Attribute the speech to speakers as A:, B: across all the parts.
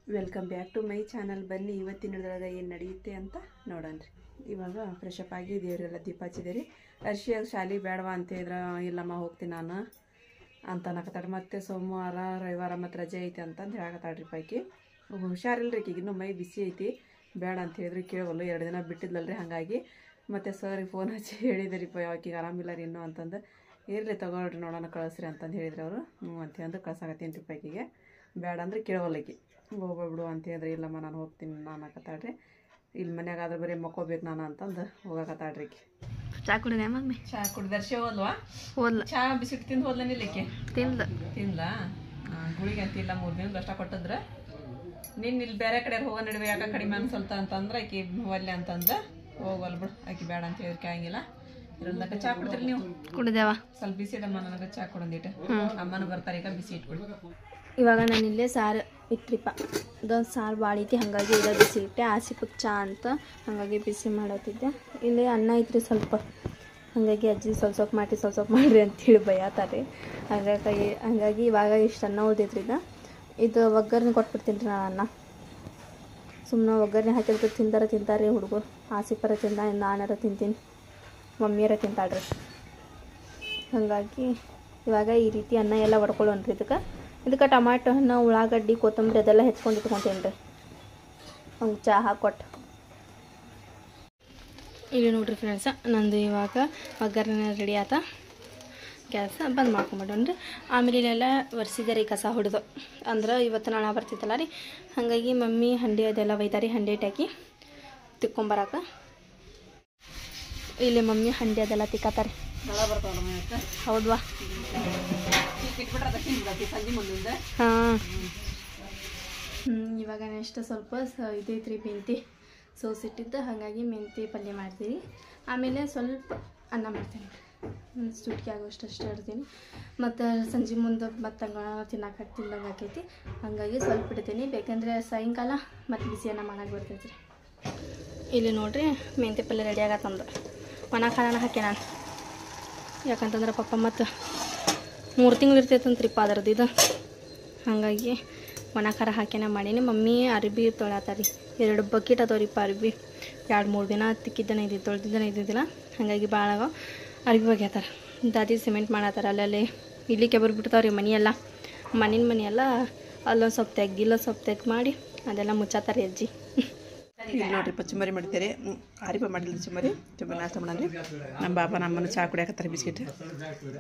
A: Welcome back to my channel. ಬನ್ನಿ ಇವತ್ತಿನೊಳಗೆ ಏನು ನಡೆಯುತ್ತೆ ಅಂತ ನೋಡೋಣ್ರಿ. ಇವಾಗ ಫ್ರೆಶ್ ಅಪ್ ಆಗಿ ದೇವರೆಲ್ಲ ದೀಪ ಹಚ್ಚಿದೆ ರೀ. ಅರ್ಶಿಯಾಗ ಶಾಲೆ ಬೇಡವಾ ಅಂತ ಹೇಳಿದ್ರೆ ಇಲ್ಲಮ್ಮ ಹೋಗ್ತೀನಿ ನಾನು ಅಂತ ಅನ್ನಕತ್ತಾಡ್ರಿ. ಮತ್ತೆ ಸೋಮವಾರ ರವಿವಾರ ಮತ್ತು ರಜೆ ಐತಿ ಅಂತಂದು ಹೇಳಕತ್ತಾಡ್ರಿ. ಪೈಕಿ ಹುಷಾರಿಲ್ರಿ ಈಗ ಇನ್ನೂ ಮೈ ಬಿಸಿ ಐತಿ ಬೇಡ ಅಂತ ಹೇಳಿದ್ರಿ. ಕೇಳವಲ್ಲು 2 ದಿನ ಬಿಟ್ಟಿದ್ಲಲ್ರಿ. ಹಾಗಾಗಿ ಮತ್ತು ಸರಿಗೆ ಫೋನ್ ಹಚ್ಚಿ ಹೇಳಿದೆ ರೀ ಆಕಿಗೆ ಆರಾಮಿಲ್ಲ ರೀ ಇನ್ನೂ ಅಂತಂದು. ಇರಲಿ ತಗೊಳ್ರಿ ನೋಡೋಣ ಕಳಿಸ್ರಿ ಅಂತಂದು ಹೇಳಿದ್ರಿ ಅವರು. ಹ್ಞೂ ಅಂತಂದು ಕಳ್ಸಾಕತ್ತೀನಿ ರೀ. ಪೈಕಿಗೆ ಬೇಡ ಅಂದ್ರೆ ಕೇಳವಲ್ಲಕಿ. ಹೋಗ್ಬಿಡು ಅಂತ ಹೇಳಿದ್ರಿ. ಇಲ್ಲಮ್ಮ ನಾನು ಹೋಗ್ತೀನಿ ನಾನು ಹಾಕತ್ತಾಡ್ರಿ. ಇಲ್ಲಿ ಮನ್ಯಾಗಾದ್ರೆ ಬರೀ ಮಕ್ಕೋಬೇಕು ನಾನು ಅಂತಂದು ಹೋಗಕತ್ತಾಡ್ರಿ.
B: ಚಾ ಕುಡಿದೆ ಮಮ್ಮಿ?
A: ಚಾ ಕುಡಿದರ್ಶಿ ಹೋದ್ವಾ?
B: ಹೋದ್ಲ.
A: ಚಾ ಬಿಸ್ಕಿಟ್ ತಿಂದು ಹೋದ್ಲ ನಿಲ್ಲಿಕ್ಕೆ? ತಿಂದ್ಲಾ? ಗುಳಿಗೆ ಅಂತಿಲ್ಲ 3 ದಿನದ ಅಷ್ಟ ಕೊಟ್ಟಿದ್ರ. ನಿನ್ನ ಇಲ್ಲಿ ಬೇರೆ ಕಡೆ ಹೋಗೋ ನಡುವೆ ಯಾಕೆ ಕಡಿಮೆ ಅನ್ಸಲ್ತ ಅಂತಂದ್ರೆ ಆಕಿ ಒಲ್ಲೆ ಅಂತಂದ್ರೆ ಹೋಗಲ್ ಬಿಡು ಆಕಿ ಬೇಡ ಅಂತ ಹೇಳಿದ್ಕೆ ಹಂಗಿಲ್ಲ. ಇರೋದಕ್ಕೆ ಚಾ ಕುಡ್ತೀರಿ ನೀವು?
B: ಕುಡಿದೇವ.
A: ಸ್ವಲ್ಪ ಬಿಸಿ ಇಡಮ್ಮ ನನಗೆ ಚಾ ಕೊಡೊಂದಿಟ್ಟು. ಅಮ್ಮನೂ ಬರ್ತಾರೆ ಈಗ ಬಿಸಿ ಇಟ್ಬಿಡು.
B: ಇವಾಗ ನಾನು ಇಲ್ಲೇ ಸಾರು ಇಟ್ರಿಪ್ಪ. ಅದೊಂದು ಸಾರು ಭಾಳ ಐತಿ ಹಾಗಾಗಿ ಇದ ಬಿಸಿ ಇಟ್ಟೆ. ಆಸಿಪಕ್ಕೆ ಚಾ ಅಂತ ಹಾಗಾಗಿ ಬಿಸಿ ಮಾಡತ್ತಿದ್ದೆ. ಇಲ್ಲಿ ಅನ್ನ ಐತ್ರಿ ಸ್ವಲ್ಪ, ಹಾಗಾಗಿ ಅಜ್ಜಿ ಸ್ವಲ್ಪ ಮಾಡಿರಿ ಅಂತೇಳಿ ಬೈಯಾತಾರೆ. ಹಾಗಾಗಿ ಇವಾಗ ಇಷ್ಟು ಅನ್ನ ಉಳ್ದೈತ್ರಿ. ಇದು ಒಗ್ಗರಣೆ ಕೊಟ್ಬಿಡ್ತೀನಿ ರೀ ನಾನು. ಅನ್ನ ಸುಮ್ಮನೆ ಒಗ್ಗರಣೆ ಹಾಕಿದ್ರೆ ತಿಂತಾರೆ ಹುಡುಗರು. ಆಸಿಪರ ತಿಂದ, ನಾನಾರ ತಿಂತೀನಿ, ಮಮ್ಮಿಯರ ತಿಂತಾಳ್ರಿ. ಹಾಗಾಗಿ ಇವಾಗ ಈ ರೀತಿ ಅನ್ನ ಎಲ್ಲ ಹೊಡ್ಕೊಳ್ಳೋಣ್ರಿ. ಇದಕ್ಕೆ ಟಮಾಟೊ ಹಣ್ಣು, ಉಳ್ಳಾಗಡ್ಡಿ, ಕೊತ್ತಂಬರಿ ಅದೆಲ್ಲ ಹೆಚ್ಕೊಂಡು ಇಟ್ಕೊತೀನಿ ರೀ. ಹಂಗೆ ಚಹಾ ಹಾಕೊಟ್ಟು ಇಲ್ಲಿ ನೋಡ್ರಿ ಫ್ರೆಂಡ್ಸ, ನಂದು ಇವಾಗ ಒಗ್ಗರಣೆ ರೆಡಿ ಆತ. ಗ್ಯಾಸ್ ಬಂದ್ ಮಾಡ್ಕೊಂಬಿಡೋಣ್ರಿ. ಆಮೇಲೆ ಇಲ್ಲೆಲ್ಲ ಒರೆಸಿದೆ ರೀ ಕಸ ಹೊಡೆದು. ಅಂದ್ರೆ ಇವತ್ತು ನಾಳೆ ಬರ್ತಿತ್ತಲ್ಲ ರೀ, ಹಾಗಾಗಿ ಮಮ್ಮಿ ಹಂಡಿ ಅದೆಲ್ಲ ಒಯ್ದಾರಿ. ಹಂಡಿ ಇಟ್ಟಾಕಿ ತಿಕ್ಕೊಂಬರಾಕ ಇಲ್ಲಿ ಮಮ್ಮಿ ಹಂಡಿ ಅದೆಲ್ಲ ತಿಕ್ಕತ್ತಾರೆ. ಹೌದ್ವಾ? ಹಾಂ. ಇವಾಗ ನೆಕ್ಸ್ಟ್ ಸ್ವಲ್ಪ ಇದೈತ್ರಿ ಮೆಂತಿ ಸೋಸಿಟ್ಟಿದ್ದು, ಹಾಗಾಗಿ ಮೆಂತಿ ಪಲ್ಯ ಮಾಡ್ತೀವಿ. ಆಮೇಲೆ ಸ್ವಲ್ಪ ಅನ್ನ ಮಾಡ್ತೀನಿ. ಸ್ವೀಟ್ಗೆ ಆಗೋಷ್ಟು ಅಷ್ಟೇ ಇಡ್ತೀನಿ. ಮತ್ತು ಸಂಜೆ ಮುಂದೆ ಮತ್ತು ತಿನ್ನಕ್ಕೆ ತಿಂದಂಗೆ ಆಕೈತಿ. ಹಾಗಾಗಿ ಸ್ವಲ್ಪ ಇಡ್ತೀನಿ. ಬೇಕಂದರೆ ಸಾಯಂಕಾಲ ಮತ್ತು ಬಿಸಿ ಅನ್ನ ಮಾಡಕ್ಕೆ ಬರ್ತೈತಿ ರೀ. ಇಲ್ಲಿ ನೋಡಿರಿ ಮೆಂತಿ ಪಲ್ಯ ರೆಡಿ ಆಗತ್ತಂದು ಒಣ ಖಾರನ ಹಾಕಿ ನಾನು. ಯಾಕಂತಂದ್ರೆ ಪಪ್ಪ ಮತ್ತು 3 ತಿಂಗಳು ಇರ್ತೈತಂತ್ರಿಪ್ಪ ಅದರದ್ದು ಇದು. ಹಾಗಾಗಿ ಒಣ ಖಾರ ಹಾಕಿನ ಮಾಡೀನಿ. ಮಮ್ಮಿ ಅರಿಬಿ ತೊಳ್ಯಾತಾರಿ. 2 ಬಕೆಟ್ ಅದಾವ್ರಿಪ್ಪ ಅರಿಬಿ. 2-3 ದಿನ ತಿಕ್ಕಿದ್ದನೇ ಇದ್ದಿದ್ದು, ತೊಳೆದಿದ್ದನೇ ಇದ್ದಿದ್ದಿಲ್ಲ. ಹಾಗಾಗಿ ಭಾಳ ಅರಿಬಿ ಒಗ್ಯಾತಾರೆ. ದಾದಿ ಸಿಮೆಂಟ್ ಮಾಡತ್ತಾರ. ಅಲ್ಲಿ ಇಲ್ಲಿ ಕೆಬರ್ ಬಿಡ್ತಾವ್ರಿ ಮನೆಯೆಲ್ಲ. ಮನೆಯೆಲ್ಲ ಅಲ್ಲೊಂದು ಸ್ವಲ್ಪ ತೆಗ್ದು ಇಲ್ಲೊಂದು ಸ್ವಲ್ಪ ತೆಗ್ದು ಮಾಡಿ ಅದೆಲ್ಲ ಮುಚ್ಚಾತಾರೆ ಅಜ್ಜಿ.
A: ಈಗ ನೋಡ್ರಿಪ್ಪ ಚುಮ್ಮರಿ ಮಾಡ್ತೀರಿ. ಆರಿಪ ಮಾಡಿಲ್ಲ ಚುಮ್ಮರಿ ನಾಷ್ಟ ಮಾಡಂದ್ರಿ. ನಮ್ಮ ಬಾಬಾ ನಮ್ಮನ್ನು ಚಹಾ ಕುಡಿಯಾಕತ್ತಾರೆ ಬಿಸ್ಕಿಟ್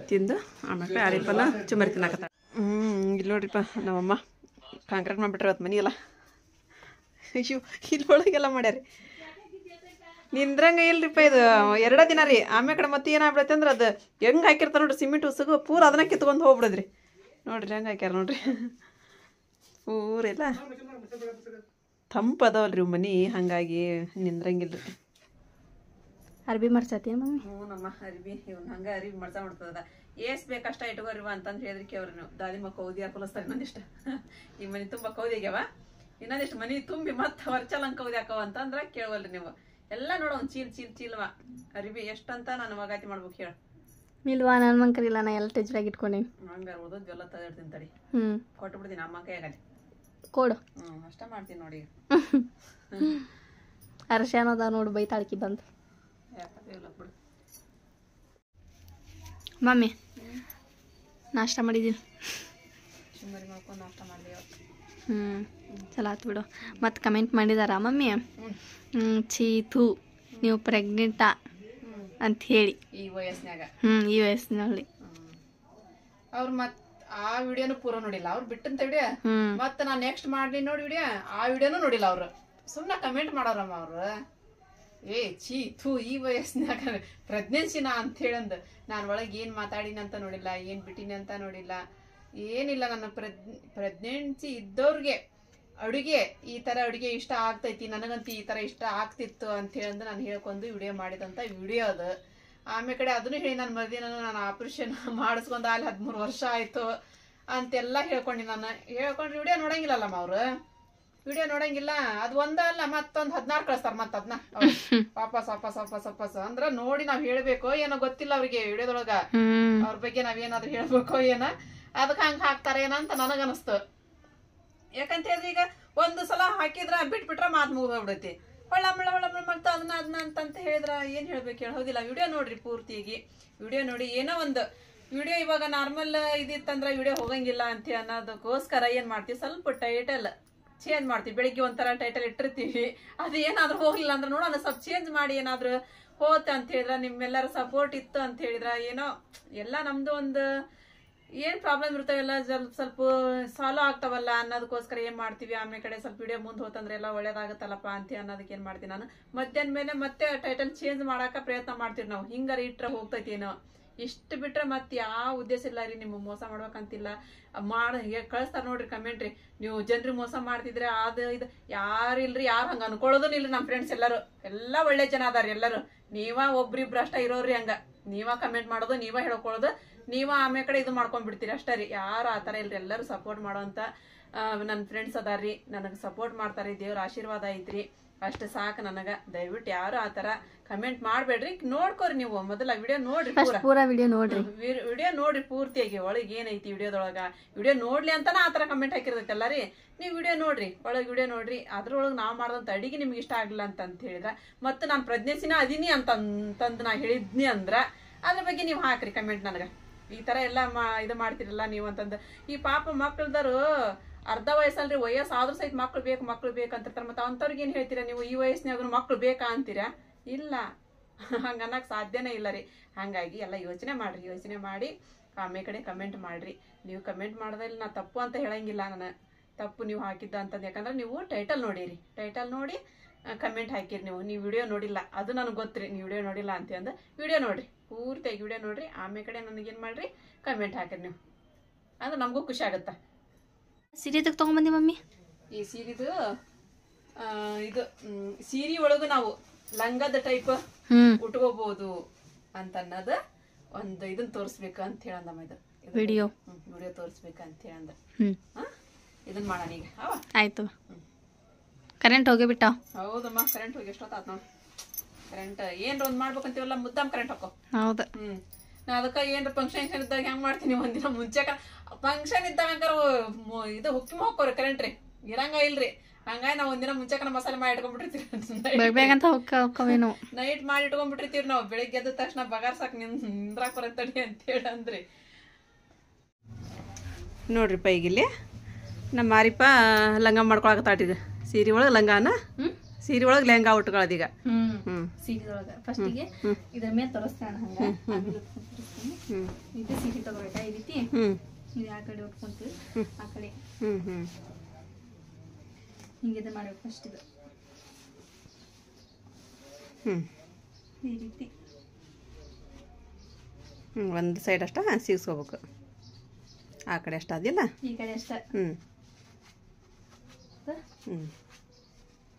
A: ತಿಂದು. ಆಮೇಲೆ ಆರಿಪನ ಚುಮ್ಮರಿ ತಿನ್ನಾಕತ್ತಾರೆ. ಇಲ್ಲಿ ನೋಡ್ರಿಪ್ಪ ನಮ್ಮಮ್ಮ ಕಾಂಕ್ರೀಟ್ ಮಾಡಿಬಿಟ್ರೆ ಅವತ್ತು ಮನೆಯಲ್ಲ. ಅಯ್ಯೋ ಇಲ್ಲೊಳಗೆಲ್ಲ ಮಾಡ್ಯಾರಿ. ನಿಂದ್ರಂಗೆ ಇಲ್ರಿಪ್ಪ ಇದು 2 ದಿನ ರೀ. ಆಮೇಲೆ ಕಡೆ ಮತ್ತೆ ಏನಾಗ್ಬಿಡತ್ತೆ ಅಂದ್ರೆ ಅದು ಹೆಂಗೆ ಹಾಕಿರ್ತಾರೆ ನೋಡ್ರಿ ಸಿಮೆಂಟ್ ಉಸುಗು ಪೂರ ಅದನ್ನ ಕಿತ್ಕೊಂಡು ಹೋಗ್ಬಿಡದ್ರಿ. ನೋಡ್ರಿ ಹೆಂಗೆ ಹಾಕ್ಯಾರ ನೋಡ್ರಿ. ಪೂರೆಲ್ಲ ತಂಪು ಅದಾವಲ್ರಿ ಮನೆ, ಹಾಗಾಗಿ ನಿಂದ್ರಂಗಿಲ್ಲ ರೀ.
B: ಅರ್ಬಿ ಮಾಡ್ಸತಿ ಮಮ್ಮಿ?
A: ಹ್ಞೂ ನಮ್ಮ ಅರಿಬಿ ಇವ್ನು ಹಂಗೆ ಅರಿಬಿ ಮಾಡ್ತದ. ಏಸ್ ಬೇಕಷ್ಟ ಇಟ್ಕೋರಿವ ಅಂತಂದು ಹೇಳಿದ್ರಿ ಅವ್ರಿ ನೀವು. ದಾದಿ ಮಕ್ಕ ಕೌದಿ ಹಾಕೊಲಿಸ್ತಾರೆ. ಇನ್ನೊಂದಿಷ್ಟು ಈ ಮನೆ ತುಂಬ ಕೌದಿ ಆಗ್ಯಾವ. ಇನ್ನೊಂದಿಷ್ಟು ಮನೆ ತುಂಬಿ ಮತ್ತೆ ಹೊರಚಲಂಗೆ ಕೌದಿ ಹಾಕವ ಅಂತಂದ್ರೆ ಕೇಳವಲ್ರಿ ನೀವು. ಎಲ್ಲ ನೋಡೋ ಒಂದು ಚೀಲ್ವಾ ಅರಿಬಿ ಎಷ್ಟಂತ ನಾನು ಮಗಾತಿ ಮಾಡ್ಬೇಕು ಹೇಳ.
B: ಇಲ್ವಾ ನನ್ನ ಮಂಕರಿಲ್ಲ, ನಾ ಎಲ್ಲ ಟೆಜ್ರಾಗಿ ಇಟ್ಕೊಂಡೀನಿ.
A: ಹಂಗಾರೆ ಓದೋದು ಎಲ್ಲ ತೆಗೆದಿರ್ತೀನಿ ತಡಿ. ಕೊಟ್ಟು ಬಿಡ್ತೀನಿ ಅಮ್ಮ ಕೈಯಾಗಲಿ
B: ಕೊಡು.
A: ಅಷ್ಟ ಮಾಡ್ತೀನಿ ನೋಡಿ.
B: ಅರ್ಶನದ ನೋಡು ಬೈತಾಳ್ಕಿ ಬಂದು.
A: ಬಿಡು
B: ಮಮ್ಮಿ ನಾಷ್ಟ ಮಾಡಿದ್ದೀನಿ.
A: ಚುಮ್ಮರಿ ಮಾಡ್ಕೊಂಡು ನಾಷ್ಟ ಮಾಡಿದೆ.
B: ಚಲೋ ಆತು ಬಿಡು. ಮತ್ತು ಕಮೆಂಟ್ ಮಾಡಿದಾರ ಮಮ್ಮಿ ಚೀತು ನೀವು ಪ್ರೆಗ್ನೆಂಟಾ ಅಂತ ಹೇಳಿ
A: ಈ ವಯಸ್ಸಿನಾಗ.
B: ಈ ವಯಸ್ಸಿನಲ್ಲಿ
A: ಅವ್ರು ಮತ್ ಆ ವಿಡಿಯೋನು ಪೂರ ನೋಡಿಲ್ಲ. ಅವ್ರು ಬಿಟ್ಟಂತ ವಿಡಿಯೋ ಮತ್ತ ನಾ ನೆಕ್ಸ್ಟ್ ಮಾಡಿ ನೋಡಿ ವಿಡಿಯೋ ಆ ವಿಡಿಯೋನು ನೋಡಿಲ್ಲ. ಅವ್ರು ಸುಮ್ಮನೆ ಕಮೆಂಟ್ ಮಾಡೋರಮ್ಮ ಅವ್ರು. ಏ ಛೀ ಥೂ ಈ ವಯಸ್ಸಿನಾಗ ಪ್ರೆಗ್ನೆನ್ಸಿನಾ ಅಂತ ಹೇಳಂದು ನಾನು ಒಳಗೆ ಏನು ಮಾತಾಡಿನ ಅಂತ ನೋಡಿಲ್ಲ, ಏನು ಬಿಟ್ಟಿನಿ ಅಂತ ನೋಡಿಲ್ಲ, ಏನಿಲ್ಲ. ನನ್ನ ಪ್ರೆಗ್ನೆನ್ಸಿ ಇದ್ದವ್ರಿಗೆ ಅಡುಗೆ ಈ ಥರ ಅಡುಗೆ ಇಷ್ಟ ಆಗ್ತೈತಿ, ನನಗಂತೂ ಈ ಥರ ಇಷ್ಟ ಆಗ್ತಿತ್ತು ಅಂತ ಹೇಳಂದು ನಾನು ಹೇಳ್ಕೊಂಡು ವಿಡಿಯೋ ಮಾಡಿದಂಥ ವಿಡಿಯೋ ಅದು. ಆಮೇಲೆ ಕಡೆ ಅದನ್ನು ಹೇಳಿ ನಾನು ಮರುದಿನ ನಾನು ಆಪ್ರೇಷನ್ ಮಾಡಿಸ್ಕೊಂಡು ಅಲ್ಲಿ 13 ವರ್ಷ ಆಯಿತು ಅಂತೆಲ್ಲ ಹೇಳ್ಕೊಂಡು ನಾನು ಹೇಳ್ಕೊಂಡ್ರೆ ವಿಡಿಯೋ ನೋಡಂಗಿಲ್ಲಲ್ಲಮ್ಮ ಅವರು. ವಿಡಿಯೋ ನೋಡಂಗಿಲ್ಲ. ಅದು ಒಂದಲ್ಲ ಮತ್ತೊಂದು 16 ಕಳಿಸ್ತಾರೆ. ಮತ್ತೆ ಅದನ್ನ ವಾಪಸ್ ಅಂದ್ರೆ ನೋಡಿ ನಾವ್ ಹೇಳ್ಬೇಕೋ ಏನೋ ಗೊತ್ತಿಲ್ಲ ಅವ್ರಿಗೆ. ವಿಡಿಯೋದೊಳಗ ಅವ್ರ ಬಗ್ಗೆ ನಾವೇನಾದ್ರು ಹೇಳ್ಬೇಕೋ ಏನೋ ಅದಕ್ಕೆ ಹಂಗೆ ಹಾಕ್ತಾರೆ ಏನಂತ ನನಗನ್ನಿಸ್ತು. ಯಾಕಂತ ಹೇಳಿದ್ರೆ ಈಗ 1 ಒಂದು ಸಲ ಹಾಕಿದ್ರ ಬಿಟ್ಬಿಟ್ರ ಮಾತ್ ಮುಗ್ದೋಗ್ಬಿಡೈತಿ. ಹೊಳ್ಳ ಮತ್ತ ಅದನ್ನ ಅಂತ ಹೇಳಿದ್ರ ಏನ್ ಹೇಳ್ಬೇಕು ಹೇಳಿ? ಹೌದಿಲ್ಲ? ವಿಡಿಯೋ ನೋಡ್ರಿ ಪೂರ್ತಿಯಾಗಿ. ವಿಡಿಯೋ ನೋಡಿ. ಏನೋ ಒಂದು ವಿಡಿಯೋ ಇವಾಗ ನಾರ್ಮಲ್ ಇದಿತ್ತಂದ್ರ ವಿಡಿಯೋ ಹೋಗಂಗಿಲ್ಲ ಅಂತ ಅನ್ನೋದಕ್ಕೋಸ್ಕರ ಏನ್ ಮಾಡ್ತೀವಿ, ಸ್ವಲ್ಪ ಟೈಟಲ್ ಚೇಂಜ್ ಮಾಡ್ತೀವಿ. ಬೆಳಿಗ್ಗೆ ಒಂಥರ ಟೈಟಲ್ ಇಟ್ಟಿರ್ತೀವಿ, ಅದು ಏನಾದ್ರು ಹೋಗ್ಲಿಲ್ಲ ಅಂದ್ರೆ ನೋಡೋಣ ಸ್ವಲ್ಪ ಚೇಂಜ್ ಮಾಡಿ ಏನಾದ್ರು ಹೋತ ಅಂತ ಹೇಳಿದ್ರ, ನಿಮ್ಮೆಲ್ಲರ ಸಪೋರ್ಟ್ ಇತ್ತು ಅಂತ ಹೇಳಿದ್ರ, ಏನೋ ಎಲ್ಲ ನಮ್ದು ಒಂದು ಏನ್ ಪ್ರಾಬ್ಲಮ್ ಇರ್ತಾವೆಲ್ಲ ಸ್ವಲ್ಪ ಸಾಲ್ವ್ ಆಗ್ತಾವಲ್ಲ ಅನ್ನೋದಕ್ಕೋಸ್ಕರ ಏನ್ ಮಾಡ್ತೀವಿ. ಆಮೇಲೆ ಕಡೆ ಸ್ವಲ್ಪ ವಿಡಿಯೋ ಮುಂದೆ ಹೋತಂದ್ರೆ ಎಲ್ಲ ಒಳ್ಳೇದಾಗತ್ತಲ್ಲಪ್ಪ ಅಂತ ಅನ್ನೋದಕ್ಕೆ ಏನ್ ಮಾಡ್ತೀವಿ ನಾನು ಮಧ್ಯಾಹ್ನ ಮೇಲೆ ಮತ್ತೆ ಟೈಟಲ್ ಚೇಂಜ್ ಮಾಡಾಕ ಪ್ರಯತ್ನ ಮಾಡ್ತೀವಿ ನಾವು. ಹಿಂಗಾರ ಇಟ್ರ ಹೋಗ್ತೈತೇನೋ. ಇಷ್ಟು ಬಿಟ್ರೆ ಮತ್ತೆ ಯಾವ ಉದ್ದೇಶ ಇಲ್ಲ ರೀ. ನಿಮ್ಗೆ ಮೋಸ ಮಾಡ್ಬೇಕಂತಿಲ್ಲ. ಕಳಿಸ್ತಾರ ನೋಡ್ರಿ ಕಮೆಂಟ್ ರೀ, ನೀವು ಜನರಿಗೆ ಮೋಸ ಮಾಡ್ತಿದ್ರೆ ಅದು ಇದು ಯಾರಿಲ್ರಿ, ಯಾರು ಹಂಗ ಅನ್ಕೊಳ್ಳೋದೂ ಇಲ್ಲ. ನಮ್ಮ ಫ್ರೆಂಡ್ಸ್ ಎಲ್ಲ ಒಳ್ಳೆ ಜನ ಅದಾರ. ಎಲ್ಲರೂ ನೀವ ಒಬ್ರಿಬ್ರು ಅಷ್ಟ ಇರೋರಿ ಹಂಗ. ನೀವ ಕಮೆಂಟ್ ಮಾಡೋದು, ನೀವ ಹೇಳ್ಕೊಳ್ಳೋದು, ನೀವ ಆಮೇಲೆ ಕಡೆ ಇದು ಮಾಡ್ಕೊಂಡ್ಬಿಡ್ತೀರಿ ಅಷ್ಟೇ ರೀ. ಯಾರು ಆ ಥರ ಇಲ್ರಿ. ಎಲ್ಲರೂ ಸಪೋರ್ಟ್ ಮಾಡೋಂಥ ನನ್ನ ಫ್ರೆಂಡ್ಸ್ ಅದಾರ್ರಿ. ನನಗೆ ಸಪೋರ್ಟ್ ಮಾಡ್ತಾರೆ. ದೇವ್ರ ಆಶೀರ್ವಾದ ಐತ್ರಿ. ಅಷ್ಟು ಸಾಕು ನನಗೆ. ದಯವಿಟ್ಟು ಯಾರು ಆ ಥರ ಕಮೆಂಟ್ ಮಾಡಬೇಡ್ರಿ. ನೋಡ್ಕೋರಿ ನೀವು ಮೊದಲ ವಿಡಿಯೋ ನೋಡ್ರಿ,
B: ಪೂರಾ ವಿಡಿಯೋ ನೋಡ್ರಿ.
A: ವಿಡಿಯೋ ನೋಡ್ರಿ ಪೂರ್ತಿಯಾಗಿ. ಒಳಗೆ ಏನೈತಿ ವಿಡಿಯೋದೊಳಗ, ವಿಡಿಯೋ ನೋಡ್ಲಿ ಅಂತಾನ ಆ ಥರ ಕಮೆಂಟ್ ಹಾಕಿರ್ತೈತಲ್ಲ ರೀ. ನೀವು ವಿಡಿಯೋ ನೋಡ್ರಿ, ಒಳಗೆ ವಿಡಿಯೋ ನೋಡ್ರಿ. ಅದ್ರೊಳಗೆ ನಾವು ಮಾಡಿದಂಥ ಅಡಿಗೆ ನಿಮ್ಗೆ ಇಷ್ಟ ಆಗ್ಲಿಲ್ಲ ಅಂತ ಹೇಳಿದ್ರೆ, ಮತ್ತು ನಾನು ಪ್ರೆಗ್ನೆನ್ಸಿನ ಅದೀನಿ ಅಂತಂದು ನಾ ಹೇಳಿದ್ನಿ ಅಂದ್ರೆ ಅದ್ರ ಬಗ್ಗೆ ನೀವು ಹಾಕ್ರಿ ಕಮೆಂಟ್ ನನಗೆ. ಈ ಥರ ಎಲ್ಲ ಇದು ಮಾಡ್ತಿರಲ್ಲ ನೀವು ಅಂತಂದು. ಈ ಪಾಪ ಮಕ್ಕಳದಾರು ಅರ್ಧ ವಯಸ್ಸಲ್ರಿ, ವಯಸ್ಸಾದ್ರೂ ಸಹಿತ ಮಕ್ಳು ಬೇಕಂತಿರ್ತಾರೆ. ಮತ್ತೆ ಅಂಥವ್ರಿಗೆ ಏನು ಹೇಳ್ತೀರಾ ನೀವು? ಈ ವಯಸ್ಸಿನಾಗ ಮಕ್ಳು ಬೇಕಾ ಅಂತೀರಾ? ಇಲ್ಲ, ಹಂಗೆ ಅನ್ನಕ್ಕೆ ಸಾಧ್ಯನೇ ಇಲ್ಲ ರೀ. ಹಾಗಾಗಿ ಎಲ್ಲ ಯೋಚನೆ ಮಾಡಿ ಆಮೇಲೆ ಕಡೆ ಕಮೆಂಟ್ ಮಾಡ್ರಿ. ನೀವು ಕಮೆಂಟ್ ಮಾಡೋದ್ರಲ್ಲಿ ನಾ ತಪ್ಪು ಅಂತ ಹೇಳಂಗಿಲ್ಲ. ನಾನು ತಪ್ಪು ನೀವು ಹಾಕಿದ್ದ ಅಂತಂದು. ಯಾಕಂದ್ರೆ ನೀವು ಟೈಟಲ್ ನೋಡಿರಿ, ಟೈಟಲ್ ನೋಡಿ ಕಮೆಂಟ್ ಹಾಕಿರಿ. ನೀವು ವಿಡಿಯೋ ನೋಡಿಲ್ಲ, ಅದು ನನಗೆ ಗೊತ್ತ್ರಿ. ನೀವು ವಿಡಿಯೋ ನೋಡಿಲ್ಲ ಅಂತಂದು ವಿಡಿಯೋ ನೋಡ್ರಿ, ಪೂರ್ತಿಯಾಗಿ ವಿಡಿಯೋ ನೋಡ್ರಿ. ಆಮೇಲೆ ಕಡೆ ನನಗೇನು ಮಾಡ್ರಿ, ಕಮೆಂಟ್ ಹಾಕಿರಿ ನೀವು. ಅಂದ್ರೆ ನಮಗೂ ಖುಷಿ ಆಗುತ್ತಾ.
B: ಸೀರೆ ತಗೊಂಬಂದಿ ಮಮ್ಮಿ.
A: ಈ ಸೀರೆದು ಇದು ಸೀರೆ ಒಳಗು ನಾವು ಲಂಗದ ಟೈಪ್ ಉಟ್ಕೋಬಹುದು ಅಂತ ಅನ್ನೋದು ಒಂದು ಇದನ್ನ ತೋರಿಸ್ಬೇಕು ಅಂತ ಹೇಳಂದಮ್ಮ. ಇದು ವಿಡಿಯೋ ತೋರಿಸ್ಬೇಕಂತ ಹೇಳಂದ. ಇದನ್ನ ಮಾಡೋಣ ಈಗ.
B: ಆಯ್ತು. ಕರೆಂಟ್ ಹೋಗಿಬಿಟ್ಟ.
A: ಹೌದಮ್ಮ, ಕರೆಂಟ್ ಹೋಗಿ ಎಷ್ಟೊತ್ತಾತ್ ನೋಡಿ. ಕರೆಂಟ್ ಏನ್ರ ಒಂದ್ ಮಾಡ್ಬೇಕಂತೀವಲ್ಲ, ಮುದ್ದಾಮ್ ಕರೆಂಟ್ ಹಾಕೋ.
B: ಹೌದು.
A: ನಾ ಅದಕ್ಕ ಏನ್ರ ಫಂಕ್ಷನ್ ಇದ್ದಾಗ ಹೆಂಗ್ ಮಾಡ್ತೀನಿ, ಒಂದಿನ ಮುಂಚೆ ಫಂಕ್ಷನ್ ಇದ್ದಾಗ ಇದು ಹುಕ್ಕಿ ಹೋಗ್ಕೋರಿ ಕರೆಂಟ್ ರೀ, ಇರಂಗ ಇಲ್ರಿ. ಹಂಗಾಗಿ ನಾವ್ ಒಂದಿನ ಮುಂಚೆಕನ ಮಸಾಲೆ ಮಾಡಿ ಇಟ್ಕೊಂಡ್ಬಿಟ್ಟಿರ್ತೀವಿ. ನೈಟ್ ಮಾಡಿ ಇಟ್ಕೊಂಡ್ಬಿಟ್ಟಿರ್ತೀವಿ ನಾವು. ಬೆಳಿಗ್ಗೆ ಎದ್ದ ತಕ್ಷಣ ಬಗಾರ್ಸಾಕ್ ನಿಂದ್ರಾಕ್ ಬರತ್ತಡಿ ಅಂತ ಹೇಳಿ ಅಂದ್ರಿ. ನೋಡ್ರಿಪ್ಪ, ಈಗಿಲ್ಲಿ ನಮ್ಮ ಮಾರಿಪ್ಪ ಲಂಗ ಮಾಡ್ಕೊಳಕತ್ತಾಟಿದ. ಸೀರೆ ಒಳಗೆ ಲಂಗಾನ, ಸೀರೆ ಒಳಗೆ ಲೆಹಂಗಾ ಉಟ್ಕೊಳ್ಳೋದು ಈಗ.
B: ಸೀರೆದೊಳಗೆ ಫಸ್ಟಿಗೆ ಇದ್ರ ಮೇಲೆ ತೋರಿಸ್ತಾನ. ಹಂಗ ಇದು ಸೀರೆ ತಗೋಬೇಕಾ ಈ ರೀತಿ. ಇದು ಆ ಕಡೆ ಉಟ್ಕೊಂತೀವಿ, ಆ ಕಡೆ ಹಿಂಗೆ ಮಾಡ್ಬೇಕು. ಫಸ್ಟ್ ಇದು ಈ ರೀತಿ
A: ಒಂದು ಸೈಡ್ ಅಷ್ಟ ಸಿಗಿಸ್ಕೋಬೇಕು. ಆ ಕಡೆ ಅಷ್ಟ ಅದಿಲ್ಲ,
B: ಈ ಕಡೆ ಅಷ್ಟ.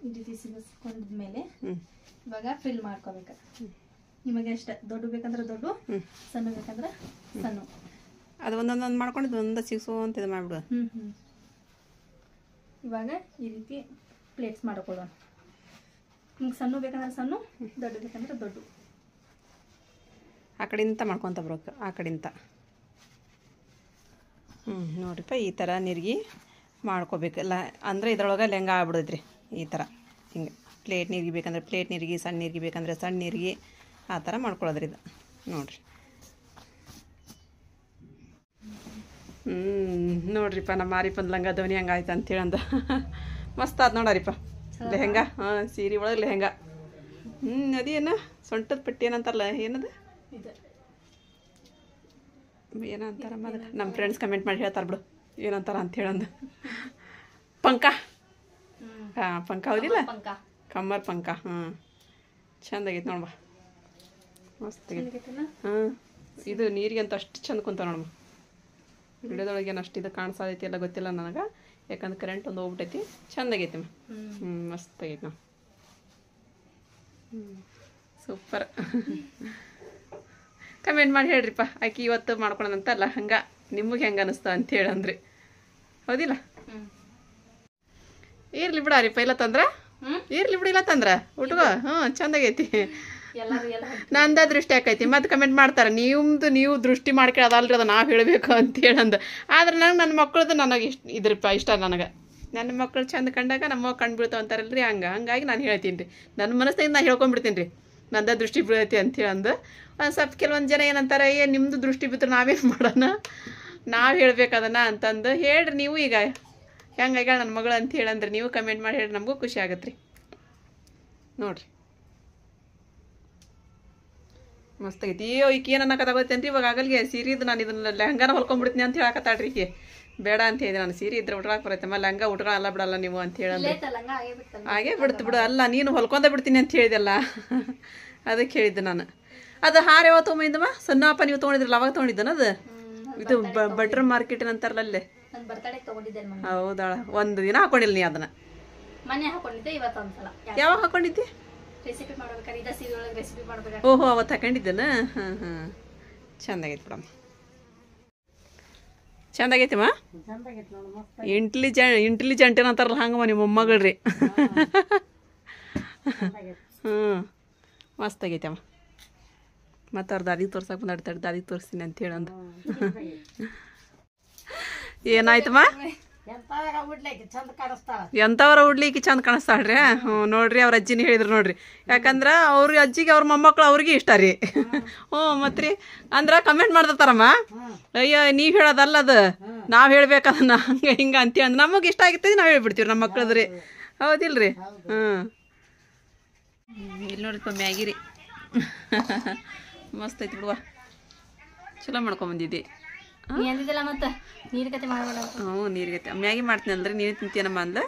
B: ಈ ರೀತಿ ಸಿಗಿಸ್ಕೊಂಡ್ಮೇಲೆ ಇವಾಗ ಫಿಲ್ ಮಾಡ್ಕೋಬೇಕ. ನಿಮಗೆ ಎಷ್ಟ ದೊಡ್ಡ ಬೇಕಂದ್ರೆ ದೊಡ್ಡ, ಸಣ್ಣ ಬೇಕಂದ್ರೆ ಸಣ್ಣ.
A: ಅದು ಒಂದೊಂದೊಂದು ಮಾಡ್ಕೊಂಡು ಒಂದ ಸಿಗಿಸೋ ಅಂತ ಇದು ಮಾಡ್ಬಿಡು.
B: ಇವಾಗ ಈ ರೀತಿ ಪ್ಲೇಟ್ಸ್ ಮಾಡ್ಕೊಳ್ಳೋಣ. ನಿಮ್ಗೆ ಸಣ್ಣ ಬೇಕಂದ್ರೆ ಸಣ್ಣ, ದೊಡ್ಡ ಬೇಕಂದ್ರೆ ದೊಡ್ಡ.
A: ಆ ಕಡೆಯಿಂದ ಮಾಡ್ಕೊತ ಬರ್ಬೇಕು, ಆ ಕಡೆಯಿಂದ. ನೋಡ್ರಿಪ್ಪ, ಈ ಥರ ನೀರಿಗೆ ಮಾಡ್ಕೋಬೇಕಲ್ಲ. ಅಂದರೆ ಇದ್ರೊಳಗೆ ಲೆಹಂಗಾ ಆಗ್ಬಿಡೈತ್ರಿ. ಈ ಥರ ಹಿಂಗೆ ಪ್ಲೇಟ್ ನೀರಿಗೆ ಬೇಕಂದ್ರೆ ಪ್ಲೇಟ್ ನೀರಿಗೆ, ಸಣ್ಣ ನೀರಿಗೆ ಬೇಕಂದ್ರೆ ಸಣ್ಣ ನೀರಿಗೆ, ಆ ಥರ ಮಾಡ್ಕೊಳ್ಳೋದ್ರಿ ಇದು. ನೋಡಿರಿ, ನೋಡ್ರಿಪ್ಪ ನಮ್ಮ ಮಾರಿಪ್ಪಂದು ಲಂಗ ಧವನಿ ಹಂಗಾಯ್ತು ಅಂತೇಳಿ ಅಂದ. ಮಸ್ತ್ ಆದ ನೋಡರಿಪ್ಪ ಲೆಹಂಗಾ. ಸೀರೆ ಒಳಗೆ ಲೆಹಂಗಾ. ಅದೇನು ಸೊಂಟದ ಪಟ್ಟಿ ಏನಂತಾರಲ್ಲ, ಏನದು ಏನಂತಾರ ಮೊದಲು ನಮ್ಮ ಫ್ರೆಂಡ್ಸ್ ಕಮೆಂಟ್ ಮಾಡಿ ಹೇಳ್ತಾರೆ ಬಿಡು ಏನಂತಾರ ಅಂತ ಹೇಳಂದು. ಪಂಕ. ಪಂಕ ಹೌದಿಲ್ಲ, ಕಮ್ಮರ್ ಪಂಕ. ಚಂದಾಗೈತೆ ನೋಡಮ್ಮ, ಮಸ್ತ್ ಆಗೈತೆ. ಇದು ನೀರಿಗೆ ಅಂತ ಅಷ್ಟು ಚಂದ ಕುಂತ ನೋಡಮ್ಮ. ವಿಡಿಯೋದೊಳಗೆ ಏನು ಅಷ್ಟು ಇದು ಕಾಣಿಸೋದೈತಿ ಎಲ್ಲ ಗೊತ್ತಿಲ್ಲ ನನಗೆ, ಯಾಕಂದ್ರೆ ಕರೆಂಟ್ ಒಂದು ಹೋಗ್ಬಿಟ್ಟೈತಿ. ಚಂದಾಗೈತಿ ಮಸ್ತ್ ಆಗೈತೆ ನಾವು. ಸೂಪರ್. ಕಮೆಂಟ್ ಮಾಡಿ ಹೇಳ್ರಿಪ್ಪ, ಆಕಿ ಇವತ್ತು ಮಾಡ್ಕೊಳೋಣಂತಲ್ಲ ಹಂಗೆ ನಿಮಗೆ ಹೆಂಗೆ ಅನಿಸ್ತಾ ಅಂತ ಹೇಳಂದ್ರಿ. ಹೌದಿಲ್ಲ? ಇರ್ಲಿ ಬಿಡಾರಿಪ್ಪ, ಇಲ್ಲ ತಂದ್ರ ಇರ್ಲಿ ಬಿಡು, ಇಲ್ಲ ತಂದ್ರ ಉಟ್ಕೋ. ಚಂದಾಗೈತಿ. ನಂದ ದೃಷ್ಟಿ ಆಕೈತಿ. ಮತ್ತೆ ಕಮೆಂಟ್ ಮಾಡ್ತಾರೆ, ನೀವು ದೃಷ್ಟಿ ಮಾಡ್ಕೊಳ್ಳೋದಲ್ರಿ, ಅದು ನಾವು ಹೇಳಬೇಕು ಅಂತ ಹೇಳಂದು. ಆದ್ರೆ ನಂಗೆ ನನ್ನ ಮಕ್ಕಳದು ನನಗೆ ಇದ್ರಪ್ಪ ಇಷ್ಟ. ನನಗೆ ನನ್ನ ಮಕ್ಕಳು ಚಂದ ಕಂಡಾಗ ನಮ್ಮ ಕಣ್ಣು ಬೀಳ್ತಾವ ಅಂತಾರಲ್ರಿ ಹಂಗಾಗಿ ನಾನು ಹೇಳ್ತೀನಿ ರೀ ನನ್ನ ಮನಸ್ಸಿನಿಂದ ನಾನು ಹೇಳ್ಕೊಂಡ್ಬಿಡ್ತೀನಿ ರೀ ನಂದ ದೃಷ್ಟಿ ಬೀಳೈತಿ ಅಂತೇಳಿ ಅಂದು ಒಂದು ಸ್ವಲ್ಪ ಕೆಲವೊಂದು ಜನ ಏನಂತಾರೆ ನಿಮ್ಮದು ದೃಷ್ಟಿ ಬಿದ್ದರೆ ನಾವೇನು ಮಾಡೋಣ ನಾವು ಹೇಳ್ಬೇಕು ಅದನ್ನು ಅಂತಂದು ಹೇಳ್ರಿ ನೀವು ಈಗ ಹೆಂಗಾಗ್ಯಾಳ ನನ್ನ ಮಗಳು ಅಂತ ಹೇಳಂದ್ರೆ ನೀವು ಕಮೆಂಟ್ ಮಾಡಿ ಹೇಳ್ರಿ ನಮಗೂ ಖುಷಿ ಆಗತ್ತೆ ರೀ ನೋಡಿರಿ ಮಸ್ತಾಗೈತಿ ಈಕೆ ಏನು ಅನ್ನಕತ್ತಾಗತ್ತೇನು ರೀ ಇವಾಗ ಆಗಲ್ಗೆ ಸೀರೆದು ನಾನು ಇದನ್ನ ಲೆಹಂಗಾನ ಹೊಲ್ಕೊಂಡ್ಬಿಡ್ತೀನಿ ಅಂತ ಹೇಳಕತ್ತಾಳ್ರಿ ಈಕೆ ಬೇಡ ಅಂತ ಹೇಳಿದೆ ನಾನು ಸೀರೆ ಇದ್ರೆ ಉಟ್ಕೊಳಕ್ಕೆ ಬರತ್ತಮ್ಮ ಲಂಗ ಉಟ್ಕೊಳ್ಳಲ್ಲ ಬಿಡಲ್ಲ ನೀವು ಅಂತ ಹೇಳಂದ್ರೆ ಹಾಗೇ ಬಿಡ್ತು ಬಿಡು ಅಲ್ಲ ನೀನು ಹೊಲ್ಕೊಂಡ ಬಿಡ್ತೀನಿ ಅಂತ ಹೇಳಿದೆಲ್ಲ ಅದಕ್ಕೆ ಹೇಳಿದ್ದೆ ನಾನು ಅದು ಹಾರ ಯಾವಾಗ ತೊಗೊಂಬಂದಮ್ಮ ಸಣ್ಣಪ್ಪ ನೀವು ತೊಗೊಂಡಿದ್ರಲ್ಲ ಅವಾಗ ತೊಗೊಂಡಿದ್ದನ ಅದು ಇದು ಬಟ್ರ್ ಮಾರ್ಕೆಟಿನ ಅಂತಾರಲ್ಲ ಅಲ್ಲೇ ಹೌದಾಳ ಒಂದು ದಿನ ಹಾಕೊಂಡಿಲ್ಲ ನೀ ಅದನ್ನ ಯಾವಾಗ ಹಾಕೊಂಡಿದ್ದೆ ಓಹೋ ಅವತ್ತು ಹಾಕೊಂಡಿದ್ದೇನ ಹಾಂ ಚಂದಾಗೈತಿ ಬಿಡಮ್ಮ ಚಂದಾಗೈತಿಮ್ಮ ಇಂಟೆಲಿಜೆಂಟ್ ಏನಂತಾರಲ್ಲ ಹಂಗಮ್ಮ ನಿಮ್ಮ ಮೊಮ್ಮಗಳ್ರಿ ಹ್ಞೂ ಮಸ್ತಾಗೈತಮ್ಮ ಮತ್ತು ಅವ್ರ ದಾದಿಗೆ ತೋರ್ಸಕ್ಕೆ ಬಂದಾಡ್ತಾಳೆ ದಾದಿಗೆ ತೋರಿಸ್ತೀನಿ ಅಂತ ಹೇಳಂದು ಏನಾಯ್ತಮ್ಮ ಎಂಥವ್ರ ಉಡ್ಲಿಕ್ಕೆ ಚಂದ ಕಾಣಿಸ್ತಾಳ್ರಿ ಹ್ಞೂ ನೋಡ್ರಿ ಅವ್ರ ಅಜ್ಜಿನ ಹೇಳಿದ್ರು ನೋಡ್ರಿ ಯಾಕಂದ್ರೆ ಅವ್ರ ಅಜ್ಜಿಗೆ ಅವ್ರ ಮೊಮ್ಮಕ್ಳು ಅವ್ರಿಗೆ ಇಷ್ಟ ರೀ ಹ್ಞೂ ಮತ್ರಿ ಅಂದ್ರೆ ಕಮೆಂಟ್ ಮಾಡ್ತಾರಮ್ಮ ಅಯ್ಯೋ ನೀವು ಹೇಳೋದಲ್ಲ ಅದು ನಾವು ಹೇಳ್ಬೇಕದನ್ನ ಹಂಗೆ ಹಿಂಗೆ ಅಂತೀವಿ ಅಂದ್ರೆ ನಮಗೆ ಇಷ್ಟ ಆಗಿರ್ತದೆ ನಾವು ಹೇಳ್ಬಿಡ್ತೀವಿ ನಮ್ಮ ಮಕ್ಳದ್ರಿ ಹೌದಿಲ್ರಿ ಹ್ಞೂ ಇಲ್ಲಿ ನೋಡ್ರಿಪ್ಪ ಮ್ಯಾಗಿ ರೀ ಮಸ್ತ್ ಐತಿ ಬಿಡುವ ಚಲೋ ಮಾಡ್ಕೊಂಬಂದಿದ್ದೆ ಹ್ಞೂ ನೀರ್ಗೈತೆ ಮ್ಯಾಗಿ ಮಾಡ್ತೀನಿ ಅಂದ್ರೆ ನೀರು ತಿಂತೀನಮ್ಮ ಅಂದ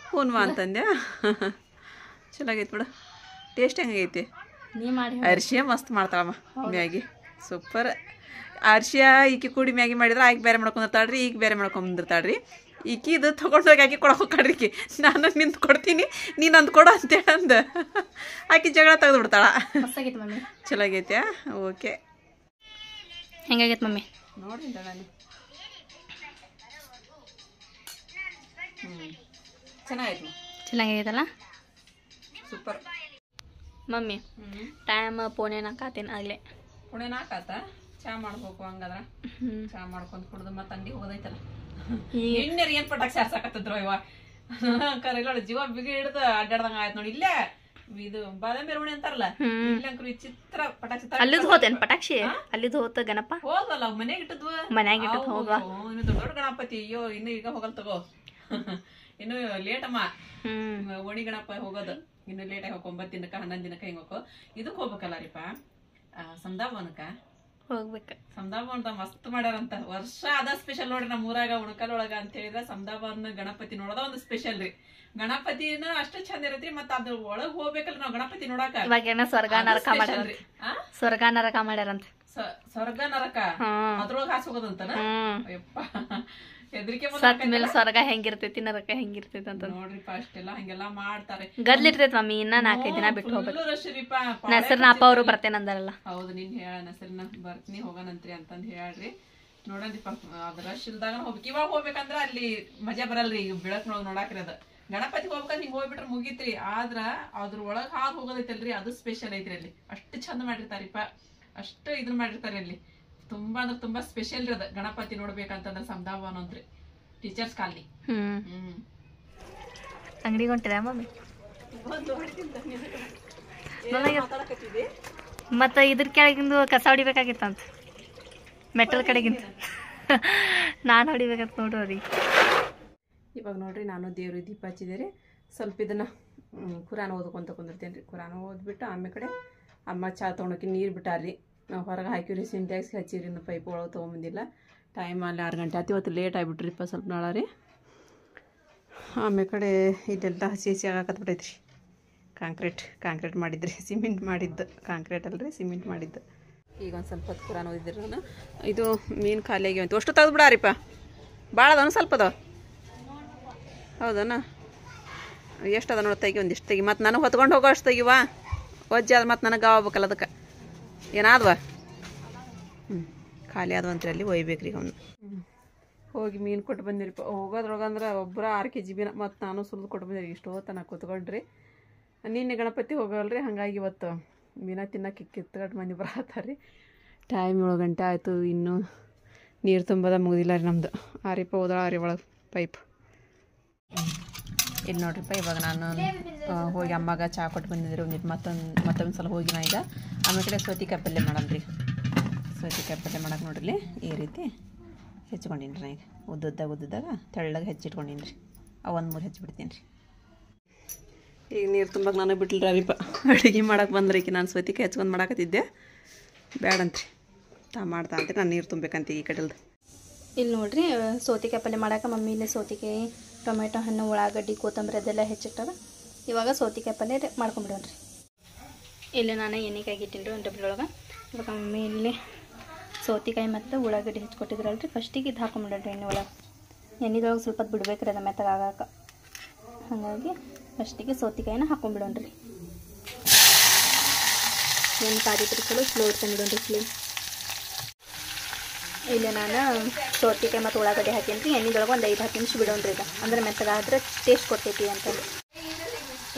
A: ಹೂನ್ವಾ ಅಂತಂದೆ ಚಲೋ ಆಗೈತೆ ಬಿಡು ಟೇಸ್ಟ್ ಹೆಂಗೈತಿ ಅರ್ಶಿಯ ಮಸ್ತ್ ಮಾಡ್ತಾಳಮ್ಮ ಮ್ಯಾಗಿ ಸೂಪರ್ ಅರ್ಶಿಯ ಈಕಿ ಕೂಡಿ ಮ್ಯಾಗಿ ಮಾಡಿದ್ರೆ ಆಕೆ ಬೇರೆ ಮಾಡ್ಕೊಂಡಿರ್ತಾಳ್ರಿ ಈಗ ಬೇರೆ ಮಾಡ್ಕೊಂಬಂದಿರ್ತಾಳ್ರಿ ಈಕಿ ಇದು ತೊಗೊಂಡೋಗಿ ಆಕೆ ಕೊಡೋ ಹೋಗ್ರಿ ಈಕಿ ನಾನು ನಿಂತು ಕೊಡ್ತೀನಿ ನೀನು ಅಂದು ಕೊಡು ಅಂತೇಳಿ ಅಂದ ಆಕಿ ಜಗಳ ತೆಗೆದು ಬಿಡ್ತಾಳ ಚಲೋ ಆಗೈತೆ ಓಕೆ
B: ಹೆಂಗಾಗೈತೆ ಮಮ್ಮಿ
A: ನೋಡಿ ನಾನು ಚೆನ್ನಾಗೈತೆ
B: ಚೆನ್ನಾಗೈತಲ್ಲ
A: ಸೂಪರ್
B: ಮಮ್ಮಿ ಟೈಮ್ ಪೋನೆ ನಾಕಾತೀನಿ ಆಗಲೇ
A: ಪುಣೆ ನಾಕಾತ ಚಾ ಮಾಡ್ಬೇಕು ಹಂಗಾದ್ರ ಚಾ ಮಾಡ್ಕೊಂಡು ಕುಡ್ದು ಮತ್ತೆ ಅಂಗಡಿ ಹೋಗೋದೈತಲ್ಲ ಎಣ್ಣೆರಿ ಏನ್ ಪಟಾಕ್ಷಿ ಹಾರ್ಸಾಕತ್ತಿದ್ರು ಇವ ಕರೆಗಳು ಜೀವ ಬಿಗಿ ಹಿಡ್ದು ಅಡ್ಡಾಡ್ದಂಗ ಆಯ್ತು ನೋಡಿ ಇಲ್ಲೇ ಇದು ಬಾದಾಮಿ ಮೆರವಣಿ ಅಂತಾರಲ್ಲ ಇಲ್ಲಂಕರು ವಿಚಿತ್ರ ಪಟಾಕ್ಷಿ
B: ಅಲ್ಲಿದ್ ಹೋತೇನ್ ಪಟಾಕ್ಷಿ ಅಲ್ಲಿದ್ ಹೋತ ಗಣಪ
A: ಹೋದ್ವಲ್ಲ ಮನೆಗೆ ಇಟ್ಟದ್ವು
B: ಮನ್ಯಾಗ ಇಟ್ಟು ಹೋದ್ವಾ
A: ಇನ್ನು ದೊಡ್ಡ ಗಣಪತಿ ಅಯ್ಯೋ ಇನ್ನು ಈಗ ಹೋಗಲ್ ತಗೋ ಇನ್ನು ಲೇಟ್ ಅಮ್ಮ ಓಣಿ ಗಣಪ ಹೋಗೋದು ಇನ್ನು ಲೇಟ್ ಆಗಿ ಹೋಗಿ 9 ದಿನಕ್ಕ 11 ದಿನಕ್ಕ ಹಿಂಗ ಹೋಗೋ ಇದಕ್ ಹೋಗ್ಬೇಕಲ್ಲ ರೀಪಾ ಸಮದಾಭವನಕ್ಕ
B: ಹೋಗ್ಬೇಕ
A: ಸಮದಾಭವನ ಮಸ್ತ್ ಮಾಡ್ಯಾರಂತ ವರ್ಷ ಅದ ಸ್ಪೆಷಲ್ ನೋಡ್ರಿ ನಮ್ಮ ಊರಾಗ ಉಣಕಲ್ ಒಳಗ ಅಂತ ಹೇಳಿದ್ರೆ ಸಮದಾಭವನ ಗಣಪತಿ ನೋಡೋದ ಒಂದು ಸ್ಪೆಷಲ್ ರೀ ಗಣಪತಿನ ಅಷ್ಟ ಚಂದ ಇರತ್ರಿ ಮತ್ತ ಅದ್ರ ಒಳಗ್ ಹೋಗ್ಬೇಕಲ್ಲ ನಾವ್ ಗಣಪತಿ ನೋಡಾಕ
B: ಇವಾಗ ಸ್ವರ್ಗ ನರಕ ಮಾಡ್ಯಾರ ಸ್ವರ್ಗ ನರಕ ಮಾಡ್ಯಾರಂತ
A: ಸ್ವರ್ಗ ನರಕ ಅದ್ರೊಳಗ ಹಾಸ್ ಹೋಗೋದಂತನ ಅಯ್ಯಪ್ಪ ಹೆದರಿಕೆ
B: ಮೇಲೆ ಸ್ವರ್ಗ ಹೆಂಗಿರ್ತೈತಿ ನರಕ ಹೆಂಗಿರ್ತೈತಿ ಅಂತ
A: ನೋಡ್ರಿಪ್ಪ ಅಷ್ಟೆಲ್ಲ ಹಂಗೆಲ್ಲಾ ಮಾಡ್ತಾರೆ
B: ಗದ್ಲಿರ್ತೈತಿ ಮಮ್ಮಿ ಇನ್ನ 4-5 ದಿನ ಬಿಟ್ಟು ಹೋಗ್ಬೇಕು ನಸರ್ನ ಅಪ್ಪ ಅವರು ಬರ್ತೇನೆ ಅಂದಾರಲ್ಲ
A: ಹೌದು ನೀನ್ ಹೇಳ ನಸರ್ನ ಬರ್ತೀನಿ ಹೋಗೋಣಂತ್ರಿ ಅಂತಂದ್ ಹೇಳ್ರಿ ನೋಡನ್ರಿಪ್ಪ ಅದ್ ರಶ್ ಇಲ್ದಾಗ ಹೋಗ್ಬೇಕು ಇವಾಗ ಹೋಗ್ಬೇಕಂದ್ರ ಅಲ್ಲಿ ಮಜಾ ಬರಲ್ರಿ ಈಗ ಬೆಳಕ್ನೊಳಗ್ ನೋಡಾಕ್ರಿ ಅದ ಗಣಪತಿ ಹೋಗ್ಬೇಕಂದ್ರ ಹಿಂಗ್ ಹೋಗ್ಬಿಟ್ರೆ ಮುಗಿತ್ರಿ ಆದ್ರ ಅದ್ರ ಒಳಗ್ ಹಾದ್ ಹೋಗೋದೈತಲ್ರಿ ಅದು ಸ್ಪೆಷಲ್ ಐತ್ರಿ ಅಲ್ಲಿ ಅಷ್ಟು ಚಂದ ಮಾಡಿರ್ತಾರಿಪ್ಪ ಅಷ್ಟು ಇದನ್ ಮಾಡಿರ್ತಾರೆ ಅಲ್ಲಿ ತುಂಬಾ ಅಂದ್ರೆ ತುಂಬಾ ಸ್ಪೆಷಲ್ ರೀ ಅದ ಗಣಪತಿ ನೋಡ್ಬೇಕಂತಂದ್ರೆ ಸಮದಾಭವನ ಅಂದ್ರಿ ಟೀಚರ್ಸ್ ಕಾಲನಿ
B: ಅಂಗಡಿಗೆ ಹೊಂಟಿರ ಮಮ್ಮಿ ಮತ್ತ ಇದ್ರ ಕೆಳಗಿಂದು ಕಸ ಹೊಡಿಬೇಕಾಗಿತ್ತಂತ ಮೆಟಲ್ ಕಡೆಗಿಂತ ನಾನು ಹೊಡಿಬೇಕಂತ ನೋಡ್ರಿ
A: ಇವಾಗ ನೋಡ್ರಿ ನಾನು ದೇವ್ರಿಗೆ ದೀಪ ಹಚ್ಚಿದೆ ಸ್ವಲ್ಪ ಇದನ್ನ ಕುರಾನ್ ಓದ್ಕೊಂತ ಕುಂದಿರ್ತೇನೆ ರೀ ಕುರಾನ್ ಓದ್ಬಿಟ್ಟು ಆಮೇಲೆ ಕಡೆ ಅಮ್ಮ ಚಾ ತೊಗೊಳಕ್ಕೆ ನೀರು ಬಿಟ್ಟಾರ್ರಿ ನಾವು ಹೊರಗೆ ಹಾಕಿವ್ರಿ ಸಿಂಟ್ಯಾಕ್ಸ್ಗೆ ಹಚ್ಚಿರಿ ಇನ್ನು ಪೈಪ್ ಒಳಗೆ ತೊಗೊಂಬಂದಿಲ್ಲ ಟೈಮ್ ಅಲ್ಲಿ 6 ಗಂಟೆ ಆಯ್ತು ಇವತ್ತು ಲೇಟ್ ಆಗಿಬಿಟ್ರಿಪ್ಪ ಸ್ವಲ್ಪ ನಾಳೆ ರೀ ಆಮೇಲೆ ಕಡೆ ಇದೆಲ್ಲ ಹಸಿ ಆಗಾಕತ್ಬಿಟ್ಟೈತ್ರಿ ಕಾಂಕ್ರೀಟ್ ಮಾಡಿದ್ರಿ ಸಿಮೆಂಟ್ ಮಾಡಿದ್ದು ಕಾಂಕ್ರೀಟ್ ಅಲ್ರಿ ಸಿಮೆಂಟ್ ಮಾಡಿದ್ದು ಈಗ ಒಂದು ಸ್ವಲ್ಪ ಹೊತ್ತು ಕುರಾನ್ ಓದಿದ್ರಿ ನಾನು ಇದು ಮೀನು ಖಾಲಿ ಆಗ್ಯಾವಂತ ಅಷ್ಟು ತೆಗೆದು ಬಿಡಾರಿಪ್ಪ ಭಾಳ ಅದ ಸ್ವಲ್ಪ ಅದಾವ ಹೌದನ ಎಷ್ಟು ಅದ ನೋಡಿ ತೆಗಿ ಒಂದಿಷ್ಟು ತೆಗಿ ಮತ್ತು ನನಗೆ ಹೊತ್ಕೊಂಡು ಹೋಗೋ ಅಷ್ಟು ತೆಗಿವಾ ವಜ್ಜೆ ಅದು ಮತ್ತು ನನಗೆ ಆಗ್ಬೇಕಲ್ಲ ಅದಕ್ಕೆ ಏನಾದ್ವಾ ಖಾಲಿ ಆದವಂತ್ರಿ ಅಲ್ಲಿ ಒಯ್ಬೇಕ್ರಿ ಅವನು ಹೋಗಿ ಮೀನು ಕೊಟ್ಟು ಬಂದಿರಿಪ್ಪ ಹೋಗೋದ್ರೊಳಗಂದ್ರೆ ಒಬ್ಬರ 6 kg ಮೀನು ಮತ್ತು ನಾನು ಸುಲಿದು ಕೊಟ್ಟು ಬಂದಿರಿ ಇಷ್ಟು ಹೊತ್ತು ಕೂತ್ಕೊಂಡ್ರಿ ನಿನ್ನೆ ಗಣಪತಿ ಹೋಗಲ್ರಿ ಹಾಗಾಗಿ ಇವತ್ತು ಮೀನ ತಿನ್ನಕ್ಕೆ ಕಿತ್ಕಟ್ಟು ಮಂದಿ ಬರತ್ತಾರ್ರಿ ಟೈಮ್ 7 ಗಂಟೆ ಆಯಿತು ಇನ್ನೂ ನೀರು ತುಂಬೋದ ಮುಗಿದಿಲ್ಲ ರೀ ನಮ್ಮದು ಆರಿಪ್ಪ ಹೋದ ಆರಿ ಒಳಗೆ ಪೈಪ್ ಇಲ್ಲಿ ನೋಡ್ರಿಪ್ಪ ಇವಾಗ ನಾನು ಹೋಗಿ ಅಮ್ಮಗೆ ಚಹಾ ಕೊಟ್ಟು ಬಂದಿದ್ರಿ ಒಂದಿಟ್ಟು ಮತ್ತೊಂದು ಸಲ ಹೋಗಿ ನಾ ಈಗ ಆಮೇಲೆ ಕಡೆ ಸೌತೆಕಾಯಿ ಪಲ್ಯ ಮಾಡಮ್ರಿ. ಸೌತೆಕಾಯಿ ಪಲ್ಯ ಮಾಡಕ್ಕೆ ನೋಡ್ರಿ ಈ ರೀತಿ ಹೆಚ್ಚಿಕೊಂಡಿನಿ ರೀ. ಈಗ ಉದ್ದಾಗ ತೆಳ್ಳಗೆ ಹೆಚ್ಚಿಟ್ಕೊಂಡಿನಿ ರೀ. ಒಂದು 3 ಹೆಚ್ಚಿಬಿಡ್ತೀನಿ ರೀ. ಈಗ ನೀರು ತುಂಬಕ್ಕೆ ನಾನು ಬಿಟ್ಟಿಲ್ರಿಪ್ಪ. ಅಡುಗೆ ಮಾಡಕ್ಕೆ ಬಂದ್ರಿ ನಾನು ಸೌತೆಕಾಯಿ ಹೆಚ್ಕೊಂಡು ಮಾಡಾಕತ್ತಿದ್ದೆ, ಬೇಡಂತ್ರಿ ಮಾಡ್ತಾ ಅಂತೀರಿ ನಾನು ನೀರು ತುಂಬಬೇಕಂತ ಈ ಕಡೆಲ್ದು.
B: ಇಲ್ಲಿ ನೋಡ್ರಿ ಸೌತೆಕಾಯಿ ಪಲ್ಯ ಮಾಡಕ್ಕೆ ಮಮ್ಮಿ ಇಲ್ಲಿ ಸೌತೆಕಾಯಿ, ಟೊಮೆಟೊ ಹಣ್ಣು, ಉಳ್ಳಾಗಡ್ಡಿ, ಕೊತ್ತಂಬರಿ ಅದೆಲ್ಲ ಹೆಚ್ಚಿಟ್ಟಾರ. ಇವಾಗ ಸೌತೆಕಾಯಿ ಪಲ್ಯ ಮಾಡ್ಕೊಂಬಿಡೋಣ್ರಿ. ಇಲ್ಲಿ ನಾನು ಎಣ್ಣೆ ಕಾಯಿಗಿಟ್ಟಿನಿ ರೀ ಒಂದು ಡಬ್ರಿ ಒಳಗೆ. ಇವಾಗ ಮಮ್ಮಿ ಇಲ್ಲಿ ಸೌತೆಕಾಯಿ ಮತ್ತು ಉಳ್ಳಾಗಡ್ಡಿ ಹೆಚ್ಚಿಕೊಟ್ಟಿದ್ರಲ್ರಿ, ಫಸ್ಟಿಗೆ ಇದು ಹಾಕೊಂಬಿಡೋಣ್ರಿ ಎಣ್ಣೆ ಒಳಗೆ. ಎಣ್ಣೆದೊಳಗೆ ಸ್ವಲ್ಪ ಹೊತ್ತು ಬಿಡ್ಬೇಕ್ರಿ ಅದು ಮೆತ್ತಗಾಗಕ್ಕೆ. ಹಾಗಾಗಿ ಫಸ್ಟಿಗೆ ಸೌತೆಕಾಯಿನ ಹಾಕೊಂಬಿಡೋಣ್ರಿ. ಎಣ್ಣೆ ಕಾದಿತ್ತು ಚಲೋ ಸ್ಲೋ ಇಟ್ಕೊಂಡ್ಬಿಡೋಣ್ರಿ ಫ್ಲೇಮ್. ಇಲ್ಲಿ ನಾನು ಸೌತೆಕಾಯಿ ಮತ್ತು ಉಳ್ಳಾಗಡ್ಡಿ ಹಾಕೀನಿ ರೀ. ಎಣ್ಣೆದೊಳಗೆ ಒಂದು 5-10 ನಿಮಿಷ ಬಿಡೋಣ್ರಿ ಇದು, ಅಂದರೆ ಮೆತ್ತಗಾದ್ರೆ ಟೇಸ್ಟ್ ಕೊಡ್ತೈತಿ ಅಂತಂದು.